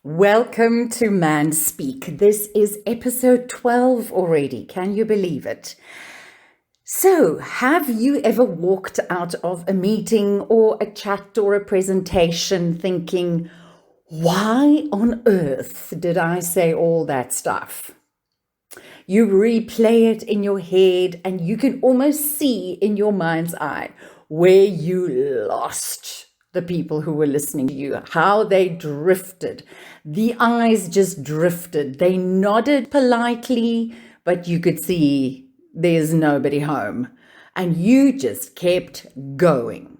Welcome to ManSpeak. This is episode 12 already. Can you believe it? So, have you ever walked out of a meeting or a chat or a presentation thinking, why on earth did I say all that stuff? You replay it in your head and you can almost see in your mind's eye where you lost the people who were listening to you, how they drifted. The eyes just drifted. They nodded politely, but you could see there's nobody home. And you just kept going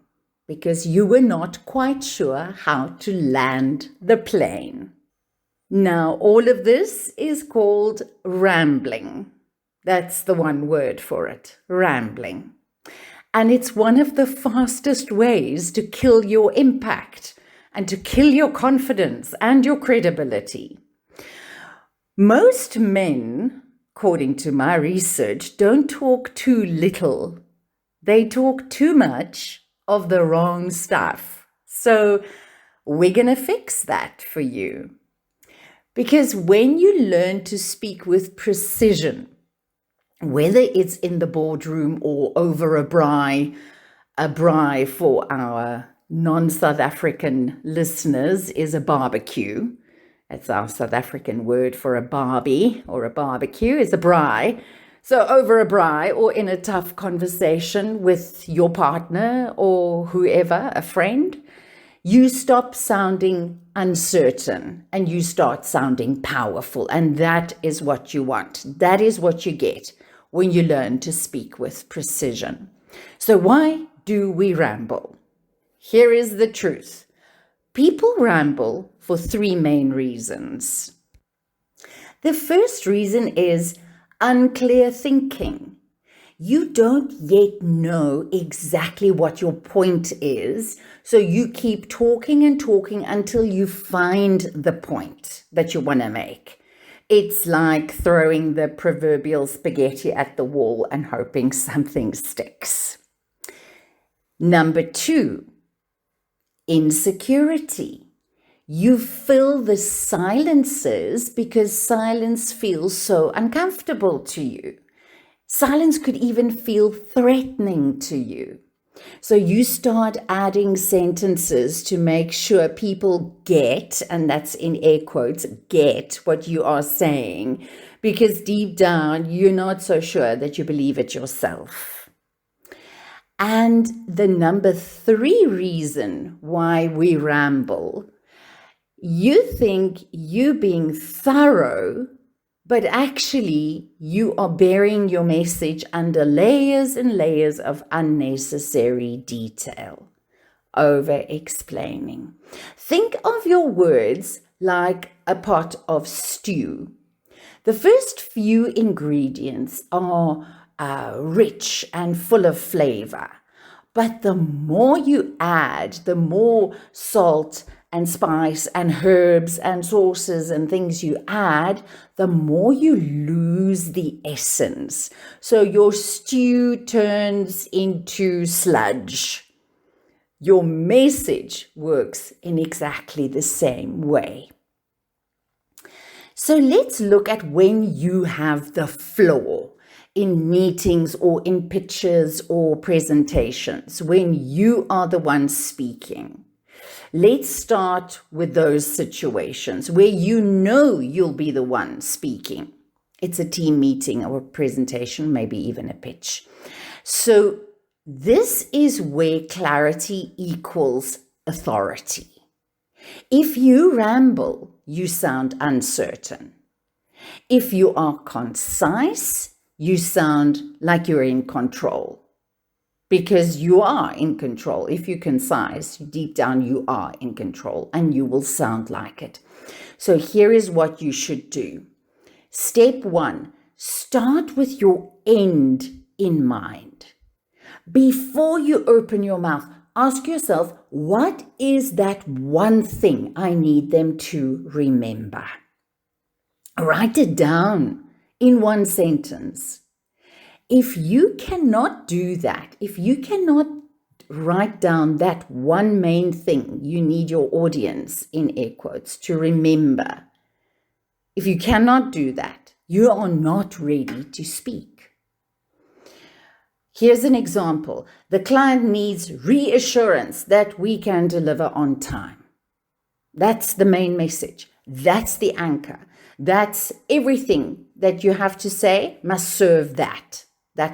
because you were not quite sure how to land the plane. Now, all of this is called rambling. That's the one word for it, rambling. And it's one of the fastest ways to kill your impact and to kill your confidence and your credibility. Most men, according to my research, don't talk too little. They talk too much of the wrong stuff. So we're going to fix that for you. Because when you learn to speak with precision, whether it's in the boardroom or over a braai for our non-South African listeners is a barbecue. That's our South African word for a barbie or a barbecue is a braai. So over a braai or in a tough conversation with your partner or whoever, a friend, you stop sounding uncertain and you start sounding powerful. And that is what you want. That is what you get when you learn to speak with precision. So why do we ramble? Here is the truth. People ramble for three main reasons. The first reason is unclear thinking. You don't yet know exactly what your point is, so you keep talking and talking until you find the point that you want to make. It's like throwing the proverbial spaghetti at the wall and hoping something sticks. Number 2, insecurity. You fill the silences because silence feels so uncomfortable to you. Silence could even feel threatening to you. So you start adding sentences to make sure people get, and that's in air quotes, get what you are saying, because deep down, you're not so sure that you believe it yourself. And the number 3 reason why we ramble, you think you being thorough, but actually, you are burying your message under layers and layers of unnecessary detail, over-explaining. Think of your words like a pot of stew. The first few ingredients are rich and full of flavor, but the more you add, the more salt and spice and herbs and sauces and things you add, the more you lose the essence. So your stew turns into sludge. Your message works in exactly the same way. So let's look at when you have the floor in meetings or in pitches or presentations, when you are the one speaking. Let's start with those situations where you know you'll be the one speaking. It's a team meeting or a presentation, maybe even a pitch. So this is where clarity equals authority. If you ramble, you sound uncertain. If you are concise, you sound like you're in control. Because you are in control. If you're concise, deep down you are in control and you will sound like it. So here is what you should do. Step 1, start with your end in mind. Before you open your mouth, ask yourself, what is that one thing I need them to remember? Write it down in one sentence. If you cannot do that, if you cannot write down that one main thing you need your audience, in air quotes, to remember. If you cannot do that, you are not ready to speak. Here's an example. The client needs reassurance that we can deliver on time. That's the main message. That's the anchor. That's everything that you have to say must serve that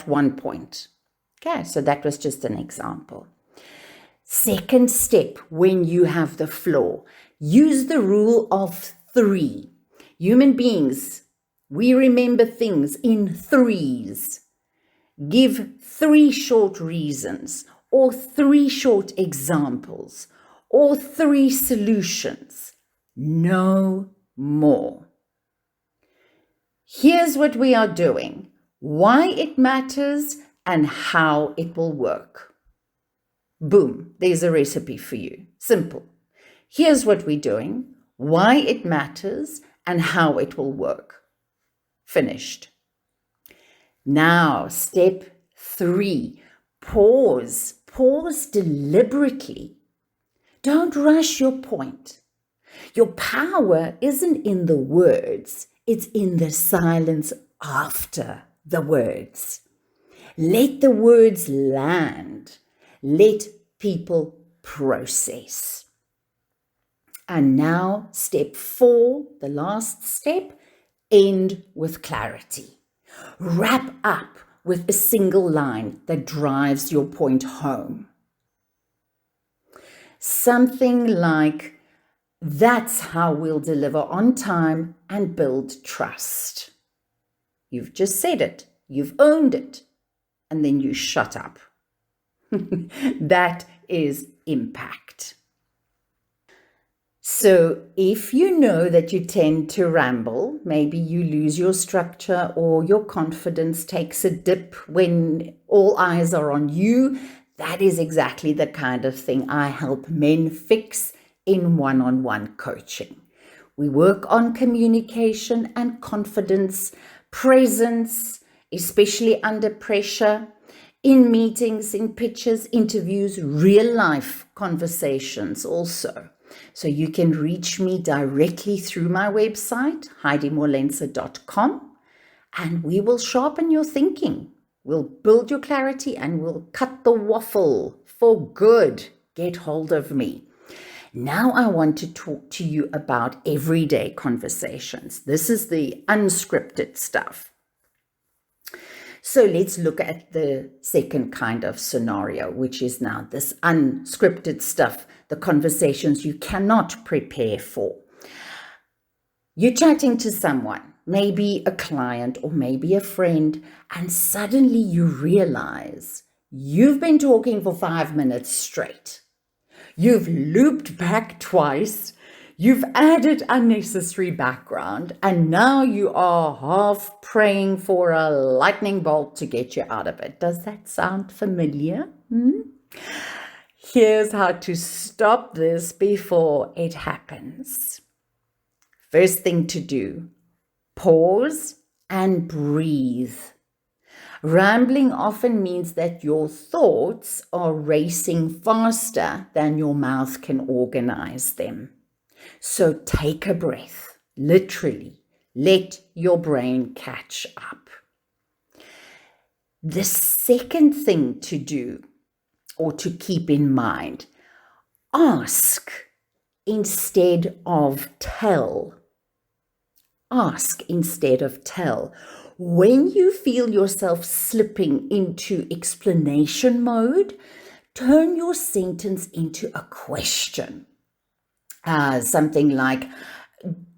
one point. Okay, so that was just an example. Second step, when you have the floor, use the rule of 3. Human beings, we remember things in threes. Give 3 short reasons, or 3 short examples, or 3 solutions. No more. Here's what we are doing, why it matters, and how it will work. Boom, there's a recipe for you. Simple. Here's what we're doing, why it matters, and how it will work. Finished. Now, step 3, pause. Pause deliberately. Don't rush your point. Your power isn't in the words, it's in the silence after the words. Let the words land. Let people process. And now, step 4, the last step, end with clarity. Wrap up with a single line that drives your point home. Something like, that's how we'll deliver on time and build trust. You've just said it. You've owned it. And then you shut up. That is impact. So if you know that you tend to ramble, maybe you lose your structure or your confidence takes a dip when all eyes are on you, that is exactly the kind of thing I help men fix in one-on-one coaching. We work on communication and confidence, presence, especially under pressure, in meetings, in pitches, interviews, real life conversations also. So you can reach me directly through my website, HeidiMolense.com, and we will sharpen your thinking. We'll build your clarity and we'll cut the waffle for good. Get hold of me. Now I want to talk to you about everyday conversations. This is the unscripted stuff. So let's look at the second kind of scenario, which is now this unscripted stuff, the conversations you cannot prepare for. You're chatting to someone, maybe a client or maybe a friend, and suddenly you realize you've been talking for 5 minutes straight. You've looped back twice. You've added unnecessary background, and now you are half praying for a lightning bolt to get you out of it. Does that sound familiar? Here's how to stop this before it happens. First thing to do, pause and breathe. Rambling often means that your thoughts are racing faster than your mouth can organize them. So take a breath, literally. Let your brain catch up. The second thing to do or to keep in mind, ask instead of tell. Ask instead of tell. When you feel yourself slipping into explanation mode, turn your sentence into a question. Something like,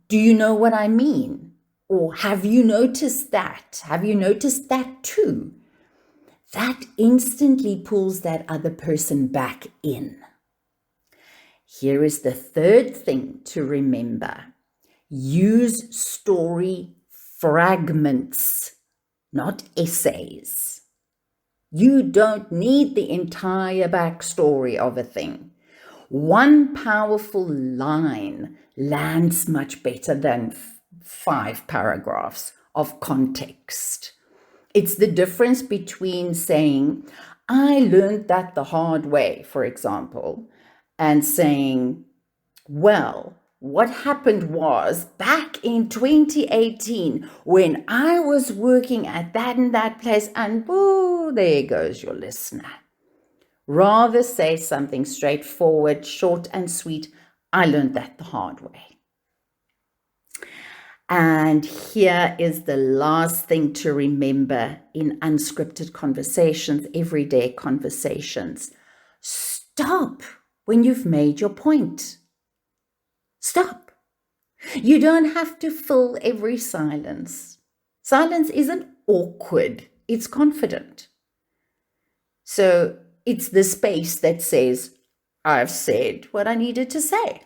do you know what I mean? Or have you noticed that? Have you noticed that too? That instantly pulls that other person back in. Here is the third thing to remember. Use story fragments, not essays. You don't need the entire backstory of a thing. One powerful line lands much better than 5 paragraphs of context. It's the difference between saying, I learned that the hard way, for example, and saying, well, what happened was back in 2018 when I was working at that and that place, and boo, there goes your listener. Rather say something straightforward, short and sweet. I learned that the hard way. And here is the last thing to remember in unscripted conversations, everyday conversations. Stop when you've made your point. Stop. You don't have to fill every silence. Silence isn't awkward, it's confident. So it's the space that says, I've said what I needed to say.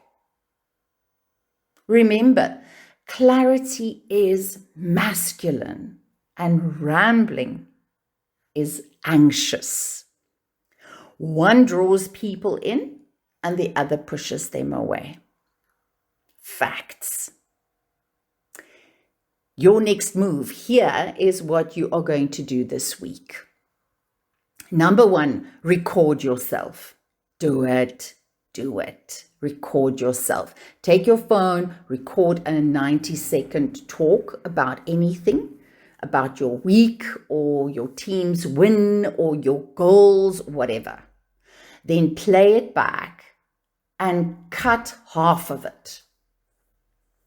Remember, clarity is masculine and rambling is anxious. One draws people in and the other pushes them away. Facts. Your next move here is what you are going to do this week. Number 1, record yourself. Do it. Record yourself. Take your phone, record a 90-second talk about anything, about your week or your team's win or your goals, whatever. Then play it back and cut half of it.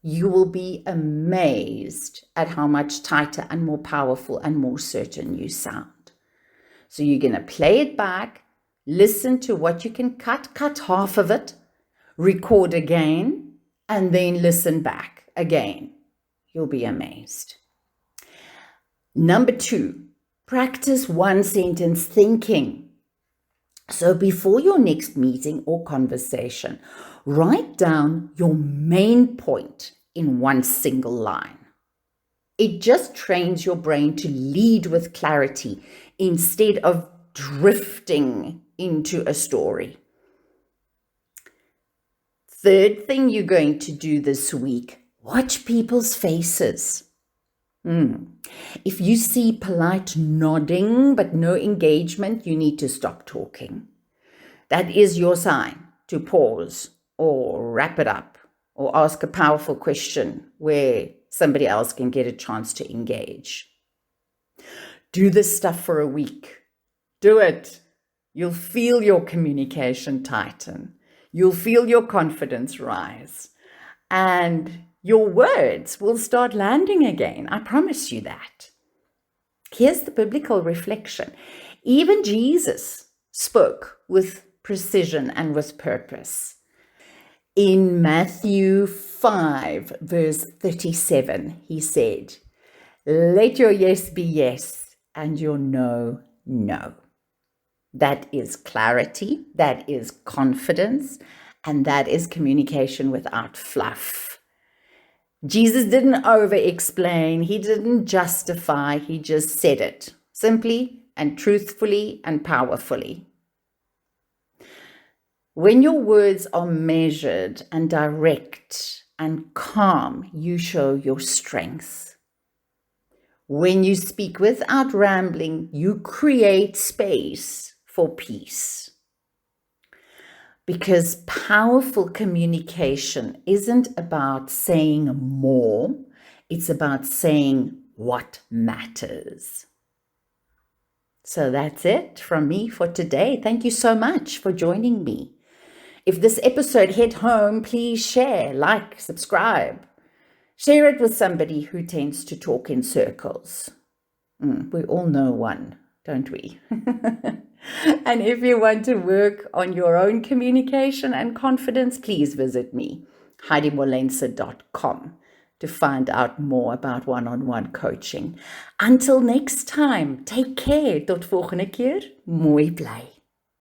You will be amazed at how much tighter and more powerful and more certain you sound. So you're going to play it back, listen to what you can cut half of it, record again, and then listen back again. You'll be amazed. Number 2, practice one-sentence thinking. So before your next meeting or conversation, write down your main point in one single line. It just trains your brain to lead with clarity instead of drifting into a story. Third thing you're going to do this week, watch people's faces. If you see polite nodding but no engagement, you need to stop talking. That is your sign to pause or wrap it up or ask a powerful question where somebody else can get a chance to engage. Do this stuff for a week. Do it. You'll feel your communication tighten. You'll feel your confidence rise. And your words will start landing again. I promise you that. Here's the biblical reflection. Even Jesus spoke with precision and with purpose. In Matthew 5, verse 37, he said, "Let your yes be yes and your no, no." That is clarity, that is confidence, and that is communication without fluff. Jesus didn't over-explain, he didn't justify, he just said it simply and truthfully and powerfully. When your words are measured and direct and calm, you show your strength. When you speak without rambling, you create space for peace. Because powerful communication isn't about saying more, it's about saying what matters. So that's it from me for today. Thank you so much for joining me. If this episode hit home, please share, like, subscribe. Share it with somebody who tends to talk in circles. We all know one, don't we? And if you want to work on your own communication and confidence, please visit me, heidimolense.com, to find out more about one-on-one coaching. Until next time, take care. Tot volgende keer. Mooi bly.